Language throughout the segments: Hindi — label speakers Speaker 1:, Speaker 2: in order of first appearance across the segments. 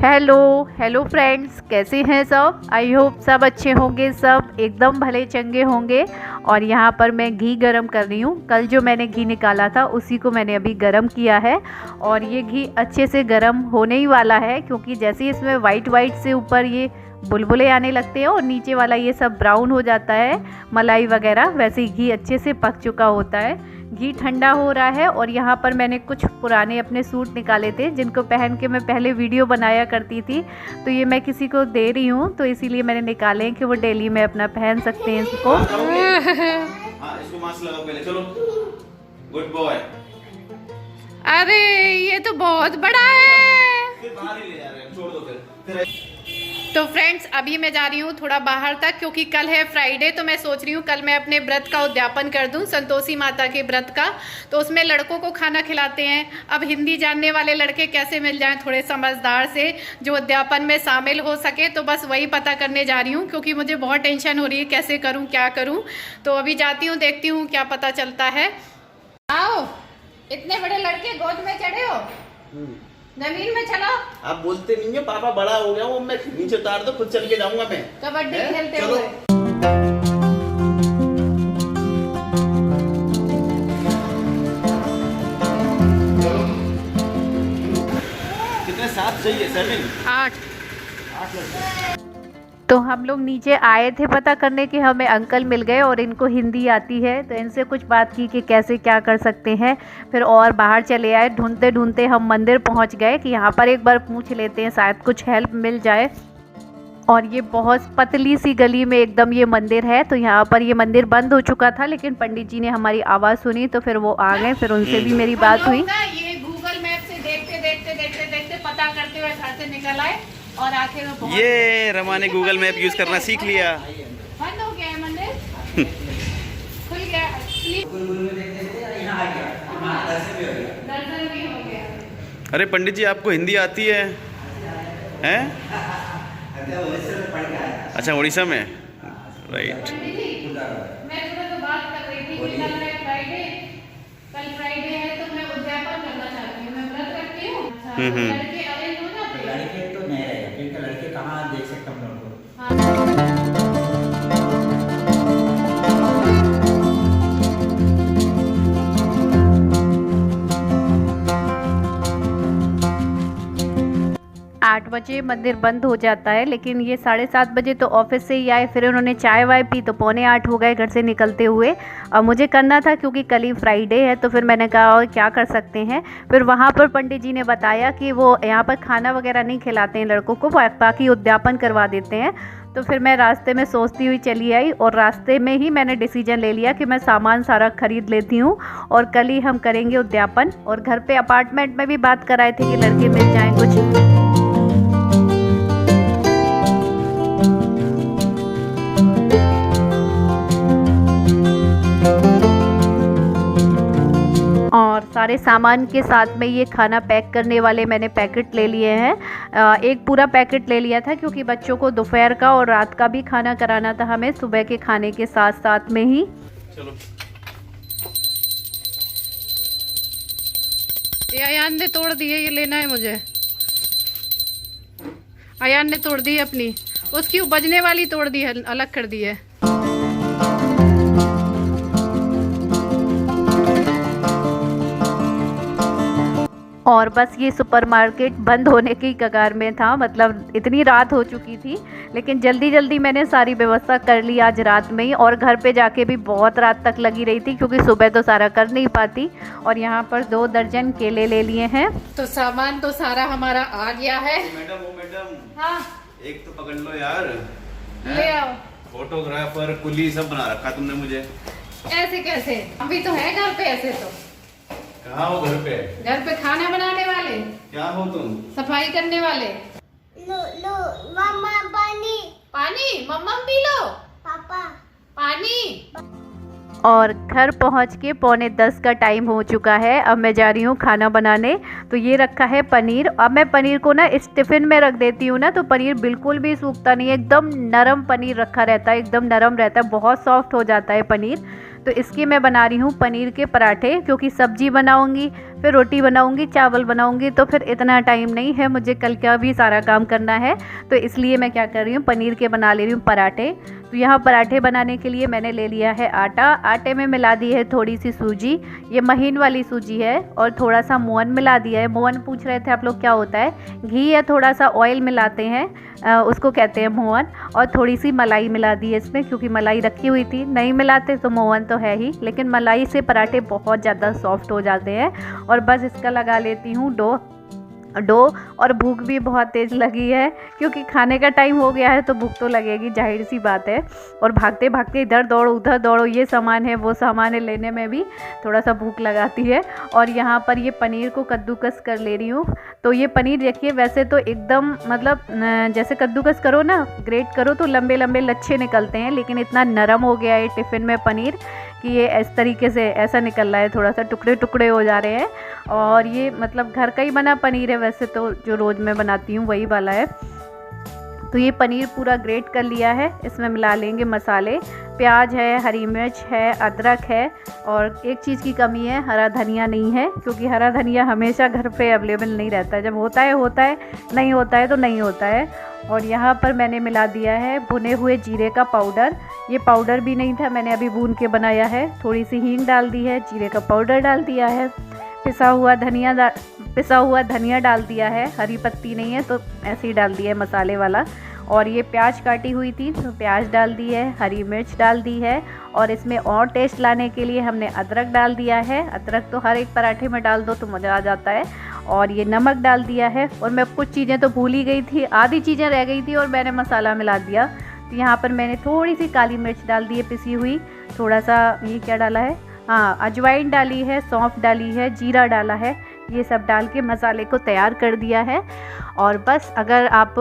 Speaker 1: हेलो हेलो फ्रेंड्स, कैसे हैं सब। आई होप सब अच्छे होंगे, सब एकदम भले चंगे होंगे। और यहाँ पर मैं घी गरम कर रही हूँ। कल जो मैंने घी निकाला था उसी को मैंने अभी गरम किया है और ये घी अच्छे से गरम होने ही वाला है, क्योंकि जैसे ही इसमें वाइट वाइट से ऊपर ये बुलबुले आने लगते हैं और नीचे वाला ये सब ब्राउन हो जाता है मलाई वगैरह, वैसे ही घी अच्छे से पक चुका होता है। घी ठंडा हो रहा है और यहाँ पर मैंने कुछ पुराने अपने सूट निकाले थे जिनको पहन के मैं पहले वीडियो बनाया करती थी, तो ये मैं किसी को दे रही हूँ, तो इसीलिए मैंने निकाले हैं कि वो डेली में अपना पहन सकते हैं इसको।
Speaker 2: इसको मास्क लगाओ पहले, चलो। Good boy.
Speaker 1: अरे ये तो बहुत बड़ा है।
Speaker 2: फिर बाहर ही ले जा रहे हैं, छोड़ दो फिर।
Speaker 1: तो फ्रेंड्स, अभी मैं जा रही हूँ थोड़ा बाहर तक, क्योंकि कल है फ्राइडे, तो मैं सोच रही हूँ कल मैं अपने व्रत का उद्यापन कर दूँ, संतोषी माता के व्रत का। तो उसमें लड़कों को खाना खिलाते हैं। अब हिंदी जानने वाले लड़के कैसे मिल जाएं थोड़े समझदार से, जो उद्यापन में शामिल हो सके, तो बस वही पता करने जा रही हूँ, क्योंकि मुझे बहुत टेंशन हो रही है कैसे करूँ क्या करूँ। तो अभी जाती हूँ, देखती हूँ क्या पता चलता है। आओ, इतने बड़े लड़के गोद में चढ़े हो, जमीन में चलो।
Speaker 2: आप बोलते नहीं है, पापा बड़ा हो गया हूँ, मैं नीचे उतार दो, खुद चल के जाऊंगा मैं।
Speaker 1: कबड्डी खेलते हुए।
Speaker 2: कितने साथ चाहिए? 7
Speaker 1: 8 तो हम लोग नीचे आए थे पता करने कि हमें अंकल मिल गए और इनको हिंदी आती है, तो इनसे कुछ बात की कि कैसे क्या कर सकते हैं। फिर और बाहर चले आए, ढूंढते ढूंढते हम मंदिर पहुंच गए कि यहाँ पर एक बार पूछ लेते हैं, शायद कुछ हेल्प मिल जाए। और ये बहुत पतली सी गली में एकदम ये मंदिर है। तो यहाँ पर ये मंदिर बंद हो चुका था, लेकिन पंडित जी ने हमारी आवाज़ सुनी तो फिर वो आ गए, फिर उनसे भी मेरी बात हुई।
Speaker 3: ये गूगल मैप से देखते पता करते हुए घर से निकल आए और आखिर में
Speaker 2: ये रमा ने गूगल मैप यूज करना सीख लिया।
Speaker 3: बंद हो गया है मंदिर, खुल गया, दर्शन भी हो गया।
Speaker 2: अरे पंडित जी, आपको हिंदी आती है? हैं? अच्छा, उड़ीसा में, राइट।
Speaker 3: मैं थोड़ा तो बात कर रही थी कि कल फ्राइडे है, तो मैं उद्यापन करना चाहती हूँ, मैं व्रत रखती हूँ। लड़के अरेंज हो जाते हैं?
Speaker 4: लड़के तो नहीं रहेगा, क्योंकि लड़के कहाँ देख सकते हम लोग को।
Speaker 3: हाँ।
Speaker 1: 8 बजे मंदिर बंद हो जाता है, लेकिन ये 7:30 बजे तो ऑफिस से ही आए, फिर उन्होंने चाय वाय पी तो 7:45 हो गए घर से निकलते हुए। अब मुझे करना था क्योंकि कल ही फ्राइडे है, तो फिर मैंने कहा और क्या कर सकते हैं। फिर वहाँ पर पंडित जी ने बताया कि वो यहाँ पर खाना वगैरह नहीं खिलाते हैं लड़कों को, बाकी उद्यापन करवा देते हैं। तो फिर मैं रास्ते में सोचती हुई चली आई और रास्ते में ही मैंने डिसीजन ले लिया कि मैं सामान सारा खरीद लेती हूँ और कल ही हम करेंगे उद्यापन। और घर पे अपार्टमेंट में भी बात कराए थे कि लड़के मिल जाएँ कुछ। और सारे सामान के साथ में ये खाना पैक करने वाले मैंने पैकेट ले लिए हैं। एक पूरा पैकेट ले लिया था, क्योंकि बच्चों को दोपहर का और रात का भी खाना कराना था हमें, सुबह के खाने के साथ साथ में ही।
Speaker 2: चलो।
Speaker 1: ये अयान ने तोड़ दी है, ये लेना है मुझे। अयान ने तोड़ दी है अपनी, उसकी बजने वाली तोड़ दी है, अलग कर दी है। और बस ये सुपरमार्केट बंद होने की कगार में था, मतलब इतनी रात हो चुकी थी, लेकिन जल्दी जल्दी मैंने सारी व्यवस्था कर ली आज रात में ही। और घर पे जाके भी बहुत रात तक लगी रही थी, क्योंकि सुबह तो सारा कर नहीं पाती। और यहाँ पर 2 दर्जन केले ले लिए हैं। तो सामान तो सारा हमारा आ गया है।
Speaker 2: मैडम,
Speaker 3: हाँ,
Speaker 2: एक तो पकड़ लो यार।
Speaker 3: ले आओ।
Speaker 2: फोटोग्राफर कुली सब बना रखा तुमने मुझे।
Speaker 3: ऐसे कैसे, अभी तो है घर पे। ऐसे तो
Speaker 2: कहाँ हो? घर पे?
Speaker 3: घर पे खाना बनाने वाले,
Speaker 2: क्या हो तुम?
Speaker 3: सफाई करने वाले।
Speaker 5: लो मम्मा पानी।
Speaker 3: पानी मम्मा पी लो।
Speaker 5: पापा
Speaker 3: पानी।
Speaker 1: और घर पहुंच के 9:45 का टाइम हो चुका है। अब मैं जा रही हूँ खाना बनाने। तो ये रखा है पनीर। अब मैं पनीर को ना इस टिफ़िन में रख देती हूँ ना, तो पनीर बिल्कुल भी सूखता नहीं है, एकदम नरम पनीर रखा रहता है, एकदम नरम रहता है, बहुत सॉफ्ट हो जाता है पनीर। तो इसकी मैं बना रही हूँ पनीर के पराठे, क्योंकि सब्जी बनाऊँगी, फिर रोटी बनाऊँगी, चावल बनाऊँगी, तो फिर इतना टाइम नहीं है मुझे, कल का भी सारा काम करना है। तो इसलिए मैं क्या कर रही हूँ, पनीर के बना ले रही हूँ पराठे। तो यहाँ पराठे बनाने के लिए मैंने ले लिया है आटा, आटे में मिला दी है थोड़ी सी सूजी, ये महीन वाली सूजी है, और थोड़ा सा मोहन मिला दिया है। मोहन पूछ रहे थे आप लोग क्या होता है, घी या थोड़ा सा ऑयल मिलाते हैं, उसको कहते हैं मोहन। और थोड़ी सी मलाई मिला दी है इसमें, क्योंकि मलाई रखी हुई थी, नहीं मिलाते तो मोहन तो है ही, लेकिन मलाई से पराठे बहुत ज़्यादा सॉफ्ट हो जाते हैं। और बस इसका लगा लेती हूँ डो। और भूख भी बहुत तेज़ लगी है, क्योंकि खाने का टाइम हो गया है, तो भूख तो लगेगी, जाहिर सी बात है। और भागते भागते इधर दौड़ो उधर दौड़ो, ये सामान है वो सामान है, लेने में भी थोड़ा सा भूख लगाती है। और यहाँ पर ये पनीर को कद्दूकस कर ले रही हूँ। तो ये पनीर देखिए, वैसे तो एकदम मतलब जैसे कद्दूकस करो ना, ग्रेट करो तो लंबे लंबे लच्छे निकलते हैं, लेकिन इतना नरम हो गया है टिफ़िन में पनीर कि ये इस तरीके से ऐसा निकल रहा है, थोड़ा सा टुकड़े टुकड़े हो जा रहे हैं। और ये मतलब घर का ही बना पनीर है, वैसे तो जो रोज़ मैं बनाती हूँ वही वाला है। तो ये पनीर पूरा ग्रेट कर लिया है। इसमें मिला लेंगे मसाले, प्याज है, हरी मिर्च है, अदरक है, और एक चीज़ की कमी है, हरा धनिया नहीं है, क्योंकि हरा धनिया हमेशा घर पे अवेलेबल नहीं रहता है, जब होता है, नहीं होता है तो नहीं होता है। और यहाँ पर मैंने मिला दिया है भुने हुए जीरे का पाउडर, ये पाउडर भी नहीं था, मैंने अभी भून के बनाया है। थोड़ी सी हींग डाल दी है, जीरे का पाउडर डाल दिया है, पिसा हुआ धनिया डाल दिया है, हरी पत्ती नहीं है तो ऐसे ही डाल दिया है मसाले वाला। और ये प्याज काटी हुई थी तो प्याज डाल दी है, हरी मिर्च डाल दी है, और इसमें और टेस्ट लाने के लिए हमने अदरक डाल दिया है। अदरक तो हर एक पराठे में डाल दो तो मज़ा आ जाता है। और ये नमक डाल दिया है। और मैं कुछ चीज़ें तो भूल ही गई थी, आधी चीज़ें रह गई थी और मैंने मसाला मिला दिया। तो यहाँ पर मैंने थोड़ी सी काली मिर्च डाल दी है पिसी हुई, थोड़ा सा ये क्या डाला है, हाँ अजवाइन डाली है, सौंफ डाली है, जीरा डाला है, ये सब डाल के मसाले को तैयार कर दिया है। और बस अगर आप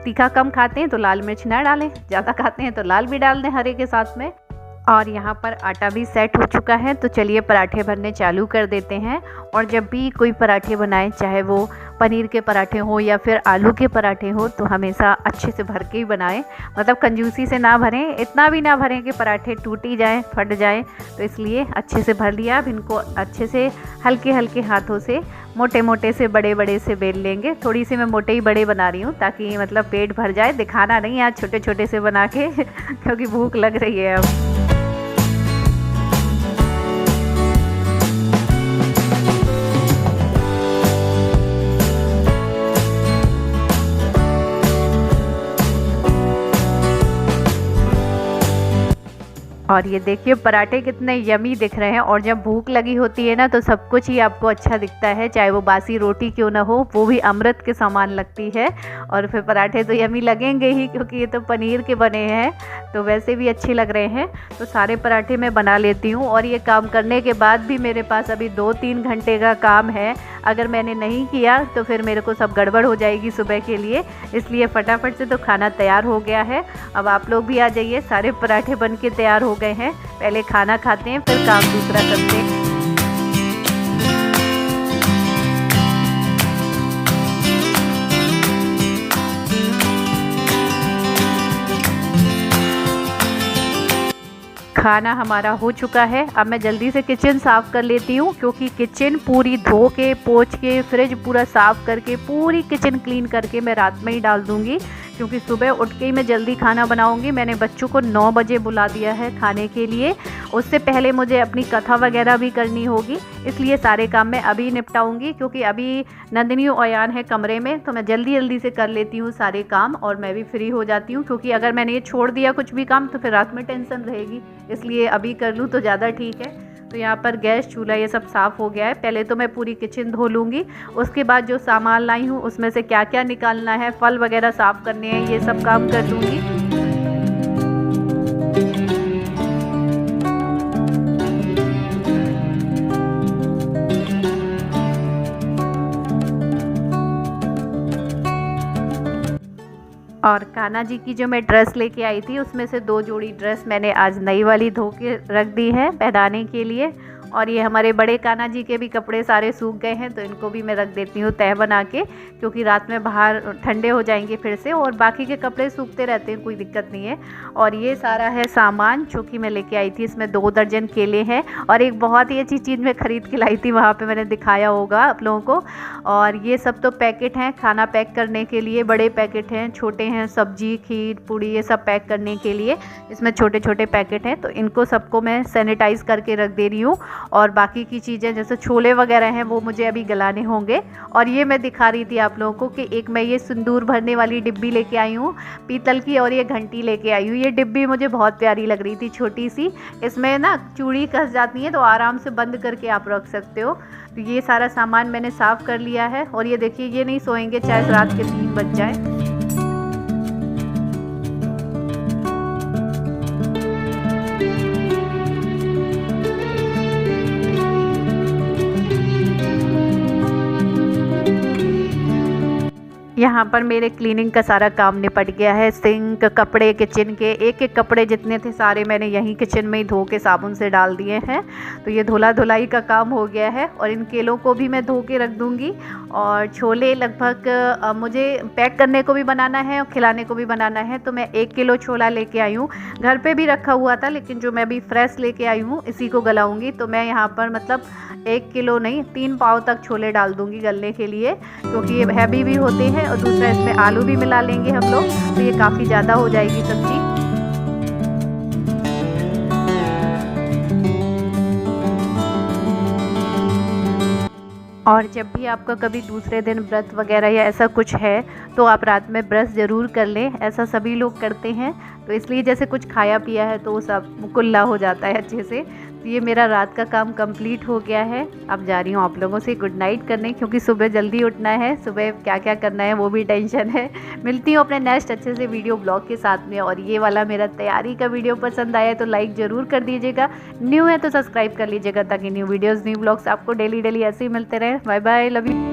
Speaker 1: तीखा कम खाते हैं तो लाल मिर्च ना डालें, ज़्यादा खाते हैं तो लाल भी डाल दें हरे के साथ में। और यहाँ पर आटा भी सेट हो चुका है, तो चलिए पराठे भरने चालू कर देते हैं। और जब भी कोई पराठे बनाएं, चाहे वो पनीर के पराठे हो या फिर आलू के पराठे हो, तो हमेशा अच्छे से भर के ही बनाएं, मतलब कंजूसी से ना भरें, इतना भी ना भरें कि पराठे टूट ही जाएं, फट जाएं। तो इसलिए अच्छे से भर लिया। अब इनको अच्छे से हल्के हल्के हाथों से मोटे मोटे से बड़े बड़े से बेल लेंगे। थोड़ी सी मैं मोटे ही बड़े बना रही हूँ ताकि मतलब पेट भर जाए, दिखाना नहीं आज छोटे छोटे से बना के क्योंकि भूख लग रही है अब। और ये देखिए पराठे कितने यमी दिख रहे हैं। और जब भूख लगी होती है ना, तो सब कुछ ही आपको अच्छा दिखता है, चाहे वो बासी रोटी क्यों ना हो, वो भी अमृत के समान लगती है। और फिर पराठे तो यमी लगेंगे ही, क्योंकि ये तो पनीर के बने हैं, तो वैसे भी अच्छे लग रहे हैं। तो सारे पराठे मैं बना लेती हूँ। और ये काम करने के बाद भी मेरे पास अभी 2-3 घंटे का काम है। अगर मैंने नहीं किया तो फिर मेरे को सब गड़बड़ हो जाएगी सुबह के लिए, इसलिए फटाफट से तो खाना तैयार हो गया है। अब आप लोग भी आ जाइए, सारे पराठे बन के तैयार हो गए हैं। पहले खाना खाते हैं, फिर काम दूसरा करते हैं। खाना हमारा हो चुका है। अब मैं जल्दी से किचन साफ़ कर लेती हूँ, क्योंकि किचन पूरी धो के पोंछ के फ्रिज पूरा साफ़ करके पूरी किचन क्लीन करके मैं रात में ही डाल दूँगी, क्योंकि सुबह उठ के ही मैं जल्दी खाना बनाऊँगी। मैंने बच्चों को 9 बजे बुला दिया है खाने के लिए। उससे पहले मुझे अपनी कथा वगैरह भी करनी होगी, इसलिए सारे काम मैं अभी निपटाऊँगी, क्योंकि अभी नंदिनी अयान है कमरे में, तो मैं जल्दी जल्दी से कर लेती हूँ सारे काम और मैं भी फ्री हो जाती हूँ। क्योंकि अगर मैंने ये छोड़ दिया कुछ भी काम तो फिर रात में टेंशन रहेगी, इसलिए अभी कर लूँ तो ज़्यादा ठीक है। तो यहाँ पर गैस चूल्हा ये सब साफ़ हो गया है। पहले तो मैं पूरी किचन धो लूँगी, उसके बाद जो सामान लाई हूँ उसमें से क्या क्या निकालना है, फल वगैरह साफ़ करने हैं, ये सब काम कर लूँगी। और कान्हा जी की जो मैं ड्रेस लेके आई थी, उसमें से 2 जोड़ी ड्रेस मैंने आज नई वाली धो के रख दी है पहनाने के लिए। और ये हमारे बड़े कान्हा जी के भी कपड़े सारे सूख गए हैं, तो इनको भी मैं रख देती हूँ तह बना के, क्योंकि रात में बाहर ठंडे हो जाएंगे फिर से। और बाकी के कपड़े सूखते रहते हैं, कोई दिक्कत नहीं है। और ये सारा है सामान जो कि मैं लेके आई थी। इसमें 2 दर्जन केले हैं और एक बहुत ही अच्छी चीज़ मैं ख़रीद के लाई थी, वहाँ पे मैंने दिखाया होगा आप लोगों को। और ये सब तो पैकेट हैं खाना पैक करने के लिए, बड़े पैकेट हैं, छोटे हैं, सब्जी, खीर, पूड़ी, ये सब पैक करने के लिए इसमें छोटे छोटे पैकेट हैं। तो इनको सबको मैं सैनिटाइज़ करके रख दे रही हूँ। और बाकी की चीज़ें जैसे छोले वगैरह हैं वो मुझे अभी गलाने होंगे। और ये मैं दिखा रही थी आप लोगों को कि एक मैं ये सिंदूर भरने वाली डिब्बी लेके आई हूँ पीतल की, और ये घंटी लेके आई हूँ। ये डिब्बी मुझे बहुत प्यारी लग रही थी, छोटी सी। इसमें ना चूड़ी कस जाती है तो आराम से बंद करके आप रख सकते हो। तो ये सारा सामान मैंने साफ़ कर लिया है। और ये देखिए, ये नहीं सोएंगे चाहे रात के 3 बज जाए। यहाँ पर मेरे क्लीनिंग का सारा काम निपट गया है। सिंक, कपड़े, किचन के एक एक कपड़े जितने थे सारे मैंने यहीं किचन में ही धो के साबुन से डाल दिए हैं। तो ये धुला धुलाई का काम हो गया है। और इन केलों को भी मैं धो के रख दूँगी। और छोले लगभग मुझे पैक करने को भी बनाना है और खिलाने को भी बनाना है। तो मैं 1 किलो छोला लेके आई हूँ, घर पे भी रखा हुआ था, लेकिन जो मैं अभी फ्रेश लेके आई हूँ इसी को गलाऊँगी। तो मैं यहाँ पर मतलब 1 किलो नहीं 3 पाव तक छोले डाल दूँगी गलने के लिए, क्योंकि ये हैवी भी होते हैं। और दूसरा इसमें आलू भी मिला लेंगे हम लोग, तो ये काफ़ी ज़्यादा हो जाएगी सब्जी। और जब भी आपका कभी दूसरे दिन व्रत वगैरह या ऐसा कुछ है तो आप रात में ब्रश ज़रूर कर लें। ऐसा सभी लोग करते हैं, तो इसलिए जैसे कुछ खाया पिया है तो वो सब कुल्ला हो जाता है अच्छे से। तो ये मेरा रात का काम कंप्लीट हो गया है। अब जा रही हूँ आप लोगों से गुड नाइट करने, क्योंकि सुबह जल्दी उठना है। सुबह क्या क्या करना है वो भी टेंशन है। मिलती हूँ अपने नेक्स्ट अच्छे से वीडियो ब्लॉग के साथ में। और ये वाला मेरा तैयारी का वीडियो पसंद आया तो लाइक ज़रूर कर दीजिएगा, न्यू है तो सब्सक्राइब कर लीजिएगा, ताकि न्यू वीडियोज़ न्यू ब्लॉग्स आपको डेली ऐसे ही मिलते रहे। Bye bye, love you.